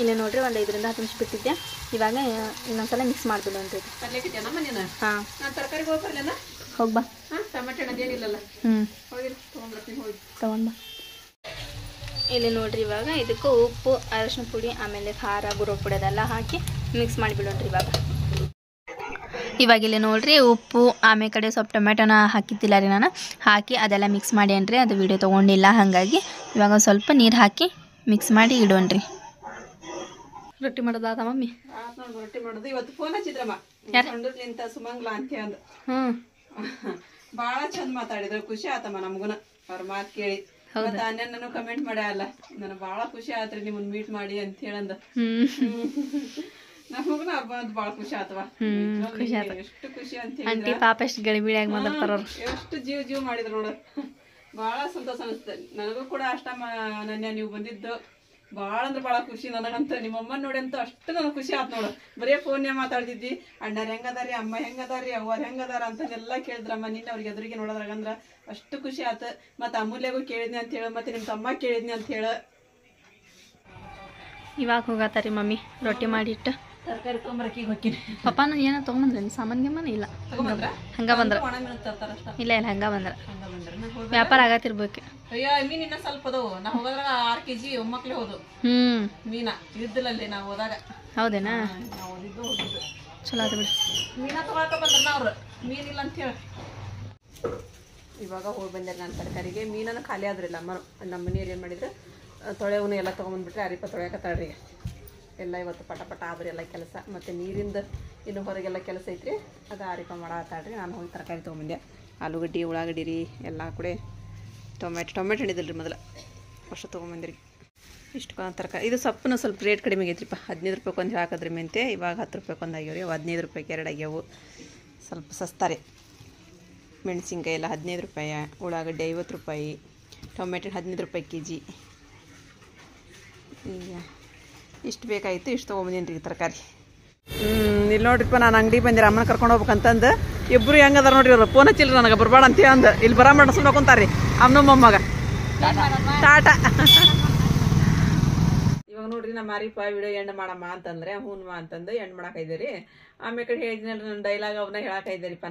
B: ಇಲ್ಲಿ ನೋಡ್ರಿ ಒಂದು 5ರಿಂದ 10 ನಿಮಿಷ ಬಿಟ್ಟಿದ್ದೆ. ಇವಾಗ ಇನ್ನೊಂದ್ಸಲ ಮಿಕ್ಸ್ ಮಾಡಿಬಿಡೋಣ್ರಿ ಇದು. ಹಾಂ ಹೋಗಿ ಬಾ. ತೊಗೊಂಡು ಬಾ. ಇಲ್ಲಿ ನೋಡ್ರಿ ಇವಾಗ ಇದಕ್ಕೆ ಉಪ್ಪು, ಅರಶಿನ ಪುಡಿ, ಆಮೇಲೆ ಖಾರ, ಗುರೋ ಪುಡಿ ಅದೆಲ್ಲ ಹಾಕಿ ಮಿಕ್ಸ್ ಮಾಡಿಬಿಡೋಣ್ರಿ ಇವಾಗ ಇಲ್ಲಿ ನೋಡ್ರಿ ಉಪ್ಪು ಆಮೇಲೆ ಕಡೆ ಸ್ವಲ್ಪ ಟೊಮೆಟೊನ ಹಾಕಿದ್ದಿಲ್ಲ ರೀ ನಾನು, ಹಾಕಿ ಅದೆಲ್ಲ ಮಿಕ್ಸ್ ಮಾಡೇನ್ರಿ. ಅದು ವಿಡಿಯೋ ತೊಗೊಂಡಿಲ್ಲ, ಹಾಗಾಗಿ ಇವಾಗ ಸ್ವಲ್ಪ ನೀರು ಹಾಕಿ ಮಿಕ್ಸ್ ಮಾಡಿ ಇಡೋಣ್ರಿ. ರೊಟ್ಟಿ ಮಾಡೋದಾದ ಮಮ್ಮಿ?
A: ರೊಟ್ಟಿ ಮಾಡೋದು. ಇವತ್ತು ಫೋನ್ ಹಚ್ಚಿದ್ರಮ್ಮ ನಿಂತ ಸುಮಂಗ್ಲಾ ಅಂತ ಅಂದ. ಭಾಳ ಚಂದ ಮಾತಾಡಿದ್ರು, ಖುಷಿ ಆತಮ್ಮ ನಮ್ಗುನ ಅವ್ರ ಮಾತು ಕೇಳಿ. ಮತ್ತೆ ನಾನು ಕಮೆಂಟ್ ಮಾಡ್ಯಾಲ್ಲ, ನನಗೆ ಭಾಳ ಖುಷಿ ಆತ್ರಿ ನಿಮ್ಮನ್ನ ಮೀಟ್ ಮಾಡಿ ಅಂತ ಹೇಳಂದ. ನಮಗುನ ಹಬ್ಬ ಅಂತ ಭಾಳ ಖುಷಿ ಆತವ. ಎಷ್ಟು ಖುಷಿ ಅಂತ ಹೇಳಿ
B: ಪಾಪ ಎಷ್ಟು ಗಡಿಬಿಡಿಯಾಗಿ ಮಾತಾಡ್ತಾರ,
A: ಎಷ್ಟು ಜೀವ ಮಾಡಿದ್ರು ನೋಡು. ಭಾಳ ಸಂತೋಷ ಅನಿಸ್ತದೆ ನನಗೂ ಕೂಡ. ಅಷ್ಟ ನನ್ನ ನೀವು ಬಂದಿದ್ದು ಭಾಳ ಅಂದ್ರೆ ಭಾಳ ಖುಷಿ ನನಗಂತ. ನಿಮ್ಮಮ್ಮನ ನೋಡಿ ಅಂತೂ ಅಷ್ಟು ನನಗೆ ಖುಷಿ ಆಯ್ತು ನೋಡು. ಬರೀ ಫೋನ್ಯಾಗ ಮಾತಾಡ್ತಿದ್ದಿ, ಅಣ್ಣರು ಹೆಂಗದಾರಿ, ಅಮ್ಮ ಹೆಂಗದಾರಿ, ಅವ್ರು ಹೆಂಗದಾರ ಅಂತಂದೆಲ್ಲ ಕೇಳಿದ್ರಮ್ಮ. ನಿನ್ನೆ ಅವ್ರಿಗೆ ಎದುರಿಗೆ ನೋಡೋದ್ರಾಗಂದ್ರೆ ಅಷ್ಟು ಖುಷಿ ಆಯ್ತು. ಮತ್ತು ಅಮೂಲ್ಯಗೂ ಕೇಳಿದ್ನಿ ಅಂತ ಹೇಳು, ಮತ್ತು ನಿಮ್ಮ ತಮ್ಮ ಕೇಳಿದ್ನಿ ಅಂತ ಹೇಳು.
B: ಇವಾಗ ಹೋಗತ್ತಾರಿ ಮಮ್ಮಿ ರೊಟ್ಟಿ ಮಾಡಿಟ್ಟು.
A: ತರಕಾರಿ ತೊಗೊಂಬರಕ್ಕೆ ಹೋಗ್ತೀನಿ.
B: ಪಪ್ಪಾನ ಏನೋ ತೊಗೊಂಬಂದ್ರಿ ಸಾಮಾನ್ಗೆ ಮನೆ? ಇಲ್ಲ ಹಂಗ ಬಂದ್ರ. ಇಲ್ಲ ಹಂಗ ಬಂದ್ರ. ವ್ಯಾಪಾರ ಆಗತ್ತಿರ್ಬೇಕು.
A: ಅಯ್ಯ ಮೀನ್ ಇನ್ನ ಸ್ವಲ್ಪ ಅದಾವು. ನಾ ಹೋಗೋದ್ರಾಗ 6 kg ಒಮ್ಮಕ್ಲೆ ಹೋದು ಮೀನ ಇದ್ದಿಲ್ಲಲ್ಲಿ ನಾವು ಹೋದಾಗ.
B: ಹೌದೇನಾ?
A: ನಾವು ಓದಿದ್ದು ಹೋಗಿದ್ದು
B: ಚಲೋ ಆತ ಬಿಡಿ.
A: ಮೀನ ತಗೊಳಕ ಬಂದ್ರ ಅವ್ರು ಮೀನಿಲ್ಲ ಅಂತ ಹೇಳಿ. ಇವಾಗ ಹೋಗಿ ಬಂದೆ ನಾನು ತರಕಾರಿಗೆ. ಮೀನನ್ನು ಖಾಲಿ ಆದ್ರಿಲ್ಲ ನಮ್ಮ ಮನೆಯವ್ರು ಏನು ಮಾಡಿದ್ರೆ ತೊಳೆವನು ಎಲ್ಲ ತೊಗೊಂಬಂದ್ಬಿಟ್ರೆ. ಅರಿಪ ತೊಳೆಯಕತ್ತಾಳ್ರಿ ಎಲ್ಲ. ಇವತ್ತು ಪಟ ಆದ್ರಿ ಎಲ್ಲ ಕೆಲಸ. ಮತ್ತು ನೀರಿಂದ ಇನ್ನು ಹೊರಗೆಲ್ಲ ಕೆಲಸ ಐತ್ರಿ, ಅದು ಅರಿಪ ಮಾಡತ್ತಾಳ್ರಿ. ನಾನು ಹೋಗಿ ತರಕಾರಿ ತೊಗೊಂಬಂದೆ. ಆಲೂಗಡ್ಡೆ, ಉಳ್ಳಾಗಡ್ಡಿ ರೀ ಎಲ್ಲ ಕೂಡ. ಟೊಮೆಟೊ ಹಿಡಿದಿಲ್ಲ ರೀ ಮೊದಲು, ಅಷ್ಟು ತೊಗೊಂಬಂದಿರಿ. ಇಷ್ಟು ತರಕಾರಿ. ಇದು ಸೊಪ್ಪನ್ನು ಸ್ವಲ್ಪ ರೇಟ್ ಕಡಿಮೆ ಆಗೈತ್ರಿಪ್ಪ. 15 ರೂಪಾಯಿ ಒಂದು ಹಾಕಿದ್ರಿ ಮೆಂತೆ. ಇವಾಗ 10 ರೂಪಾಯಿ ಒಂದು ಆಗ್ಯಾವ್ರಿ. 15 ರೂಪಾಯಿಗೆ 2 ಆಗ್ಯಾವು. ಸ್ವಲ್ಪ ಸಸ್ತಾರೆ. ಮೆಣಸಿನ್ಕಾಯಿ ಎಲ್ಲ 15 ರೂಪಾಯಿ, ಉಳ್ಳಾಗಡ್ಡೆ 50 ರೂಪಾಯಿ, ಟೊಮೆಟೊ 15 ರೂಪಾಯಿ kg. ಈಗ ಇಷ್ಟು ಬೇಕಾಗಿತ್ತು, ಇಷ್ಟು ತೊಗೊಂಬಂದೀನಿ ರೀ ತರಕಾರಿ. ಇಲ್ಲಿ ನೋಡ್ರಿಪ್ಪ, ನಾನು ಅಂಗಡಿ ಬಂದಿರ ಅಮ್ಮನ ಕರ್ಕೊಂಡು ಹೋಗ್ಬೇಕಂತಂದು. ಇಬ್ಬರು ಹೆಂಗದಾರ ನೋಡ್ರಿ, ಅವ್ರು ಫೋನ್ ಹಚ್ಚಿಲ್ಲ ನನಗೆ ಬರ್ಬೇಡ ಅಂತ ಅಂದು. ಇಲ್ಲಿ ಬರ ಮಾಡಿಸ್ಕೊಂಡು ಕುಂತಾರ್ರಿ ಅಮ್ಮನ ಮೊಮ್ಮಗ. ಟಾಟಾ. ಇವಾಗ ನೋಡ್ರಿ ನಮ್ಮ ಮಾರಿಪ್ಪ ವಿಡಿಯೋ ಎಂಡ್ ಮಾಡಮ್ಮ ಅಂತಂದ್ರೆ ಹೂನ್ಮ ಅಂತಂದು ಎಂಡ್ ಮಾಡಾಕೈದೇರಿ. ಆಮೇಲೆ ಕಡೆ ಹೇಳಿದ್ನಲ್ರಿ ನನ್ನ ಡೈಲಾಗ್ ಅವನ್ನ ಹೇಳಾಕೈದೇರಿಪ್ಪ.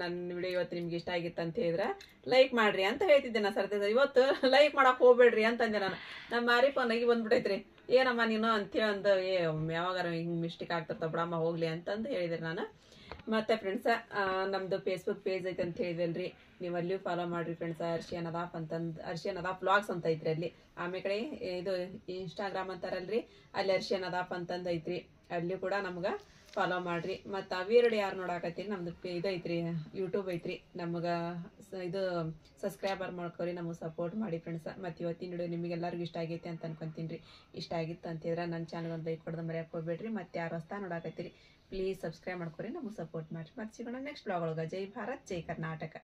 A: ನನ್ನ ವಿಡಿಯೋ ಇವತ್ತು ನಿಮ್ಗೆ ಇಷ್ಟ ಆಗಿತ್ತು ಅಂತ ಹೇಳಿದ್ರೆ ಲೈಕ್ ಮಾಡ್ರಿ ಅಂತ ಹೇಳ್ತಿದ್ದೆ ನಾ ಸರ್ತಿ. ಇವತ್ತು ಲೈಕ್ ಮಾಡಕ್ಕೆ ಹೋಗ್ಬೇಡ್ರಿ ಅಂತಂದೆ ನಾನು. ನಮ್ಮ ಮಾರಿಪ್ಪ ನಗಿ ಬಂದ್ಬಿಟ್ಟೈತ್ರಿ. ಏನಮ್ಮ ನೀನು ಅಂತೇಳಿ ಅಂದು, ಯಾವಾಗಾರ ಹಿಂಗೆ ಮಿಸ್ಟೇಕ್ ಆಗ್ತಿರ್ತಾವ ಬಿಡಮ್ಮ ಹೋಗ್ಲಿ ಅಂತಂದು ಹೇಳಿದೆ ನಾನು. ಮತ್ತು ಫ್ರೆಂಡ್ಸ ನಮ್ಮದು ಫೇಸ್ಬುಕ್ ಪೇಜ್ ಐತೆ ಅಂತ ಹೇಳಿದೆಲ್ರಿ, ನೀವು ಅಲ್ಲಿಯೂ ಫಾಲೋ ಮಾಡಿರಿ ಫ್ರೆಂಡ್ಸ. ಅರ್ಷಿಯನ್ ಅದಾಪ್ ಅಂತಂದು, ಅರ್ಷಿಯನ್ ಅದಾಪ್ ವ್ಲಾಗ್ಸ್ ಅಂತ ಐತ್ರಿ ಅಲ್ಲಿ. ಆಮೇಲೆ ಕಡೆ ಇದು ಇನ್ಸ್ಟಾಗ್ರಾಮ್ ಅಂತಾರಲ್ರಿ, ಅಲ್ಲಿ ಅರ್ಷಿಯನ್ ಅದಾಪ್ ಅಂತಂದು ಐತ್ರಿ, ಅಲ್ಲಿ ಕೂಡ ನಮ್ಗೆ ಫಾಲೋ ಮಾಡಿರಿ. ಮತ್ತು ಅವೇರಡು ಯಾರು ನೋಡಾಕತ್ತೀರಿ, ನಮ್ದು ಇದು ಐತ್ರಿ ಯೂಟ್ಯೂಬ್ ಐತ್ರಿ, ನಮ್ಗೆ ಇದು ಸಬ್ಸ್ಕ್ರೈಬರ್ ಮಾಡ್ಕೊರಿ, ನಮಗೆ ಸಪೋರ್ಟ್ ಮಾಡಿ ಫ್ರೆಂಡ್ಸ. ಮತ್ತು ಇವತ್ತಿನ ವಿಡಿಯೋ ನಿಮಗೆಲ್ಲರಿಗೂ ಇಷ್ಟ ಆಗೈತೆ ಅಂತ ಅನ್ಕೊಂತೀನಿ ರೀ. ಇಷ್ಟ ಆಗಿತ್ತು ಅಂತಿದ್ರೆ ನನ್ನ ಚಾನಲ್ ಒಂದು ಲೈಕ್ ಕೊಡೋದು ಮರೆಯಕ್ಕೆ ಹೋಗ್ಬೇಡ್ರಿ. ಮತ್ತು ಯಾರು ಹೊಸ್ತಾ ನೋಡಾಕತ್ತೀರಿ ಪ್ಲೀಸ್ ಸಬ್ಸ್ಕ್ರೈಬ್ ಮಾಡ್ಕೊರಿ, ನಮಗೆ ಸಪೋರ್ಟ್ ಮಾಡಿರಿ. ಮತ್ತು ಸಿಗೋಣ ನೆಕ್ಸ್ಟ್ ಬ್ಲಾಗ್ ಒಳಗೆ. ಜೈ ಭಾರತ್, ಜೈ ಕರ್ನಾಟಕ.